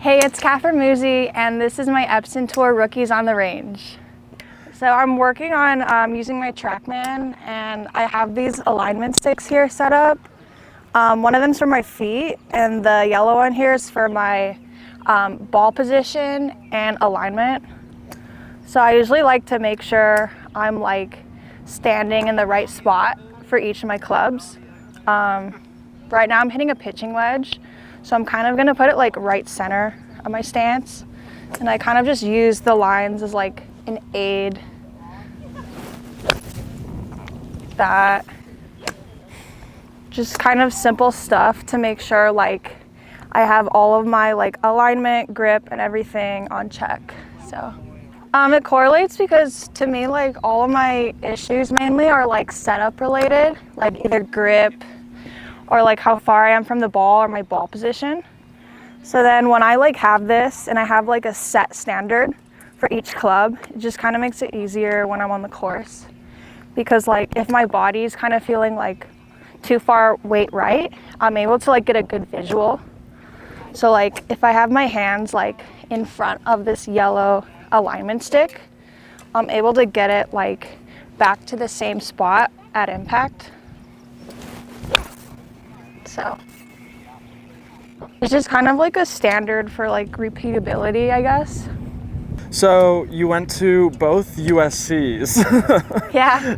Hey, it's Katherine Muzi, and this is my Epson Tour Rookies on the Range. So I'm working on using my TrackMan, and I have these alignment sticks here set up. One of them's for my feet, and the yellow one here is for my ball position and alignment. So I usually like to make sure I'm like standing in the right spot for each of my clubs. Right now I'm hitting a pitching wedge, so I'm kind of gonna put it like right center of my stance. And I kind of just use the lines as like an aid. That. Just kind of simple stuff to make sure like I have all of my like alignment, grip, and everything on check. So it correlates because to me like all of my issues mainly are like setup related, like either grip or like how far I am from the ball or my ball position. So then when I like have this and I have like a set standard for each club, it just kind of makes it easier when I'm on the course. Because like if my body's kind of feeling like too far weight right, I'm able to like get a good visual. So like if I have my hands like in front of this yellow alignment stick, I'm able to get it like back to the same spot at impact. So it's just kind of like a standard for like repeatability, I guess. So you went to both USCs. Yeah.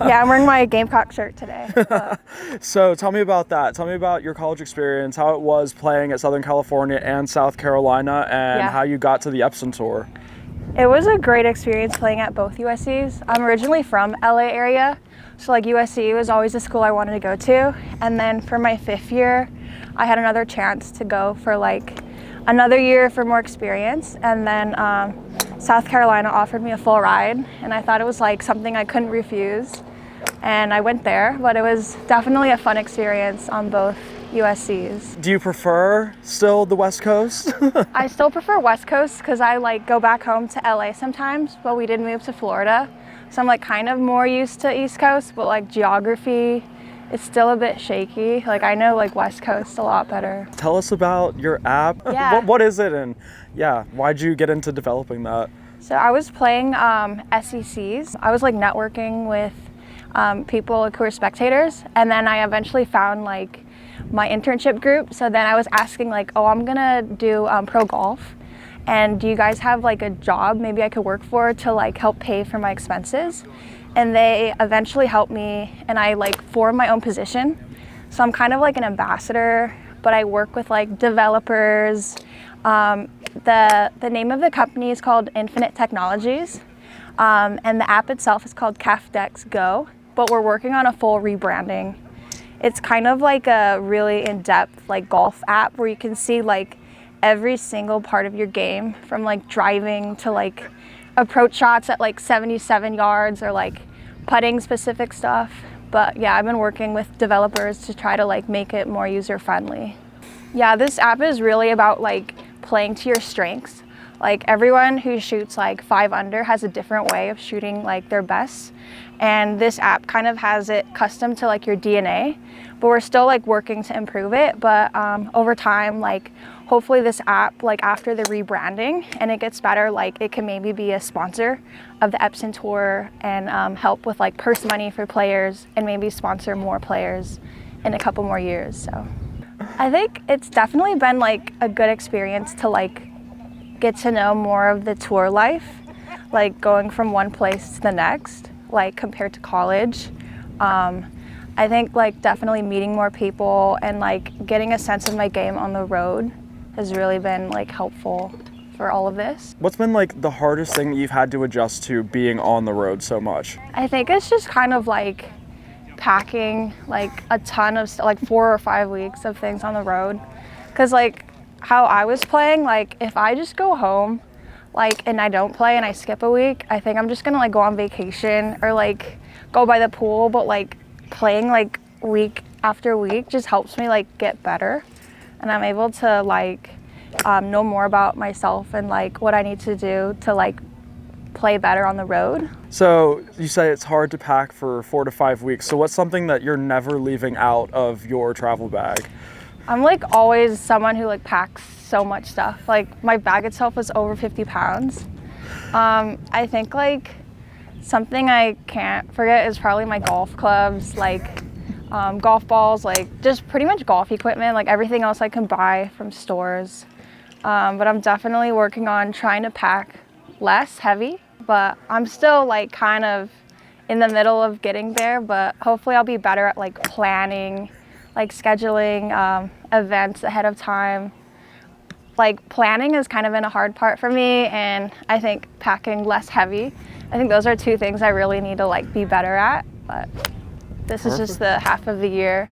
Yeah, I'm wearing my Gamecock shirt today. So tell me about that. Tell me about your college experience, how it was playing at Southern California and South Carolina, and how you got to the Epson Tour. It was a great experience playing at both USCs. I'm originally from LA area, so like USC was always a school I wanted to go to. And then for my 5th year, I had another chance to go for like another year for more experience, and then South Carolina offered me a full ride, and I thought it was like something I couldn't refuse, and I went there. But it was definitely a fun experience on both USCs. Do you prefer still the West Coast? I still prefer West Coast because I like go back home to LA sometimes, but we did move to Florida, so I'm like kind of more used to East Coast, but like geography, it's still a bit shaky. Like I know like West Coast a lot better. Tell us about your app. Yeah. What is it, and why'd you get into developing that? So I was playing SECs. I was like networking with people who were spectators, and then I eventually found like my internship group. So then I was asking like, oh, I'm gonna do pro golf, and do you guys have like a job maybe I could work for to like help pay for my expenses? And they eventually helped me, and I like formed my own position. So I'm kind of like an ambassador, but I work with like developers. The name of the company is called Infinite Technologies, and the app itself is called RLg&x Go, but we're working on a full rebranding. It's kind of like a really in-depth like golf app where you can see like every single part of your game, from like driving to like approach shots at like 77 yards or like putting specific stuff. But yeah, I've been working with developers to try to like make it more user friendly. Yeah, this app is really about like playing to your strengths. Like everyone who shoots like 5 under has a different way of shooting like their best, and this app kind of has it custom to like your DNA, but we're still like working to improve it. But over time, like hopefully this app, like after the rebranding and it gets better, like it can maybe be a sponsor of the Epson Tour and help with like purse money for players and maybe sponsor more players in a couple more years. So I think it's definitely been like a good experience to like get to know more of the tour life, like going from one place to the next, like compared to college. I think like definitely meeting more people and like getting a sense of my game on the road has really been like helpful for all of this. What's been like the hardest thing that you've had to adjust to being on the road so much? I think it's just kind of like packing like a ton of like 4 or 5 weeks of things on the road, because like how I was playing, like if I just go home like and I don't play and I skip a week, I think I'm just gonna like go on vacation or like go by the pool. But like playing like week after week just helps me like get better, and I'm able to like know more about myself and like what I need to do to like play better on the road. So you say it's hard to pack for 4 to 5 weeks. So what's something that you're never leaving out of your travel bag? I'm like always someone who like packs so much stuff. Like my bag itself was over 50 pounds. I think like something I can't forget is probably my golf clubs, like golf balls, like just pretty much golf equipment, like everything else I can buy from stores. But I'm definitely working on trying to pack less heavy, but I'm still like kind of in the middle of getting there, but hopefully I'll be better at like planning, like scheduling events ahead of time. Like planning has kind of been a hard part for me, and I think packing less heavy. I think those are two things I really need to like be better at, but this is just the half of the year.